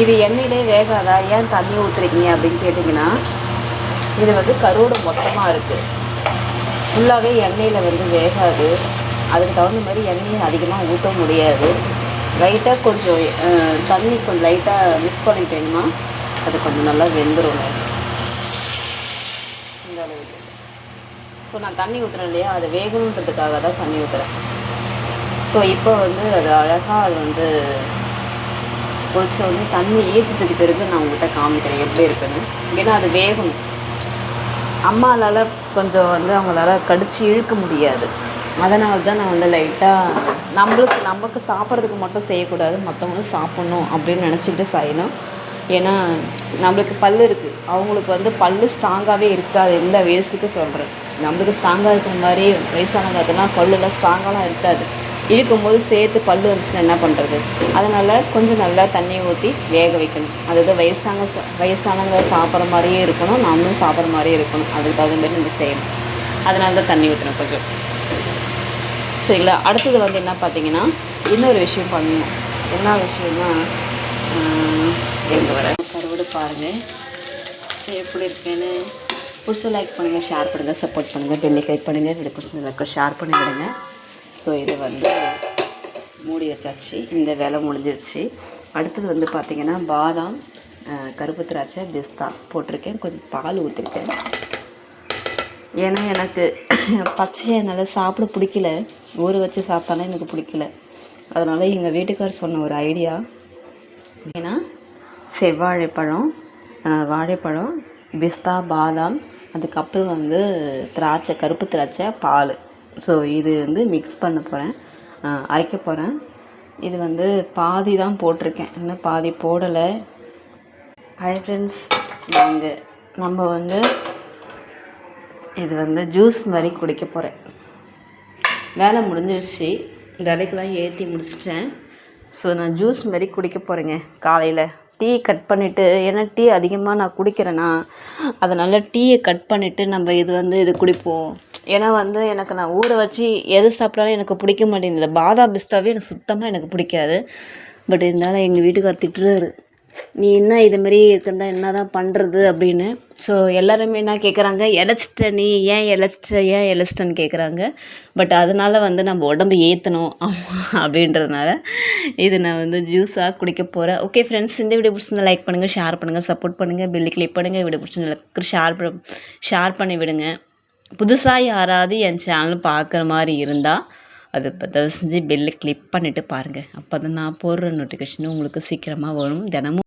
இது எண்ணெயிலே வேகாதா, ஏன் தண்ணி ஊற்றுறீங்க அப்படின்னு கேட்டிங்கன்னா, இது வந்து கருவோடு மொத்தமாக இருக்குது. ஃபுல்லாகவே எண்ணெயில் வந்து வேகாது. அதுக்கு தகுந்த மாதிரி எண்ணெயை அதிகமாக ஊற்ற முடியாது. லைட்டாக கொஞ்சம் தண்ணி கொஞ்சம் லைட்டாக மிக்ஸ் பண்ணிட்டேன்னா அது கொஞ்சம் நல்லா வெந்துடும். இந்த அளவுக்கு. ஸோ நான் தண்ணி ஊற்றுறேன் இல்லையா, அது வேகணுன்றதுக்காக தான் தண்ணி ஊற்றுறேன். ஸோ இப்போ வந்து அது அழகாக அது வந்து பொரிச்ச உடனே தண்ணி ஈர்த்ததுக்கு பிறகு நான் உங்கள்கிட்ட காமிக்கிறேன் எப்படி இருக்குன்னு. ஏன்னா அது வேகணும். அம்மாவால் கொஞ்சம் வந்து அவங்களால கடித்து இழுக்க முடியாது. அதனால தான் நான் வந்து லைட்டாக நமக்கு சாப்பிட்றதுக்கு மட்டும் செய்யக்கூடாது, மற்றவங்களும் சாப்பிட்ணும் அப்படின்னு நினச்சிக்கிட்டு செய்யணும். ஏன்னா நம்மளுக்கு பல் இருக்குது, அவங்களுக்கு வந்து பல் ஸ்ட்ராங்காகவே இருக்காது. இந்த வயசுக்கு சொல்கிறேன். நம்மளுக்கு ஸ்ட்ராங்காக இருக்கிற மாதிரி வயசானவங்க அதெல்லாம் பல்லுலாம் ஸ்ட்ராங்காலாம் இருக்காது. இருக்கும்போது சேர்த்து பல் வந்துச்சுன்னா என்ன பண்ணுறது? அதனால் கொஞ்சம் நல்லா தண்ணி ஊற்றி வேக வைக்கணும். அதாவது வயசானவங்க சாப்பிட்ற மாதிரியே இருக்கணும், நாமளும் சாப்பிட்ற மாதிரியே இருக்கணும். அதுக்கு தகுந்த மாதிரி நம்ம செய்யணும். அதனால தான் தண்ணி ஊற்றணும் கொஞ்சம். சரிங்களா? அடுத்தது வந்து என்ன பார்த்தீங்கன்னா, இன்னொரு விஷயம் பண்ணணும். என்ன விஷயம்னா, எங்கே வர கருவோடு பாருங்கள் எப்படி இருக்குன்னு. பிடிச்ச லைக் பண்ணுங்கள், ஷேர் பண்ணுங்கள், சப்போர்ட் பண்ணுங்கள், பெல்லி கிளிக் பண்ணுங்கள். இப்படி பிடிச்ச ஷேர் பண்ணி விடுங்க. ஸோ இது வந்து மூடி வச்சாச்சு. இந்த வேலை முடிஞ்சிருச்சு. அடுத்தது வந்து பார்த்திங்கன்னா பாதாம், கருப்பு திராட்சை, பிஸ்தா போட்டிருக்கேன். கொஞ்சம் பால் ஊற்றிருக்கேன். ஏன்னா எனக்கு பச்சையை என்னால் சாப்பிட பிடிக்கல. ஊற வச்சு சாப்பிட்டாலே எனக்கு பிடிக்கல. அதனால் எங்கள் வீட்டுக்கார் சொன்ன ஒரு ஐடியா ஏன்னா செவ்வாழைப்பழம், வாழைப்பழம், பிஸ்தா, பாதாம், அதுக்கப்புறம் வந்து திராட்சை, கருப்பு திராட்சை, பால். ஸோ இது வந்து மிக்ஸ் பண்ண போகிறேன், அரைக்க போகிறேன். இது வந்து பாதி தான் போட்டிருக்கேன், இன்னும் பாதி போடலை. ஹாய் ஃப்ரெண்ட்ஸ், நம்ம வந்து இது வந்து ஜூஸ் மாதிரி குடிக்க போகிறேன். வேலை முடிஞ்சிடுச்சு, விலைக்கெல்லாம் ஏற்றி முடிச்சிட்டேன். ஸோ நான் ஜூஸ் மாதிரி குடிக்க போகிறேங்க. காலையில் டீ கட் பண்ணிவிட்டு, ஏன்னா டீ அதிகமாக நான் குடிக்கிறேன்னா அதனால் டீயை கட் பண்ணிவிட்டு நம்ம இது குடிப்போம். ஏன்னா வந்து எனக்கு நான் ஊற வச்சு எது சாப்பிட்டாலும் எனக்கு பிடிக்க மாட்டேங்குது. பாதாம் பிஸ்தாவே எனக்கு சுத்தமாக எனக்கு பிடிக்காது. பட் இருந்தாலும் எங்கள் வீட்டுக்கார் திட்டுறாரு, நீ என்ன இதுமாரி இருக்கிறதா என்ன தான் பண்ணுறது அப்படின்னு. ஸோ எல்லாருமே என்ன கேட்குறாங்க, இழைச்சிட்ட நீ ஏன் இழைச்சிட்டன்னு கேட்குறாங்க. பட் அதனால் வந்து நம்ம உடம்பு ஏற்றணும் அப்படின்றதுனால இது நான் வந்து ஜூஸாக குடிக்க போகிறேன். ஓகே ஃப்ரெண்ட்ஸ், இந்த வீடியோ பிடிச்சிருந்தா லைக் பண்ணுங்கள், ஷேர் பண்ணுங்கள், சப்போர்ட் பண்ணுங்கள், பெல்லி கிளிக் பண்ணுங்கள். வீடியோ பிடிச்சிருந்தா ஷேர் பண்ணி விடுங்க. புதுசாக யாராவது என் சேனல் பார்க்குற மாதிரி இருந்தால் அது தயவு செஞ்சு பெல்லை கிளிக் பண்ணிவிட்டு பாருங்கள். அப்போ தான் நான் போடுற நோட்டிஃபிகேஷன் உங்களுக்கு சீக்கிரமாக வரும். தினமும்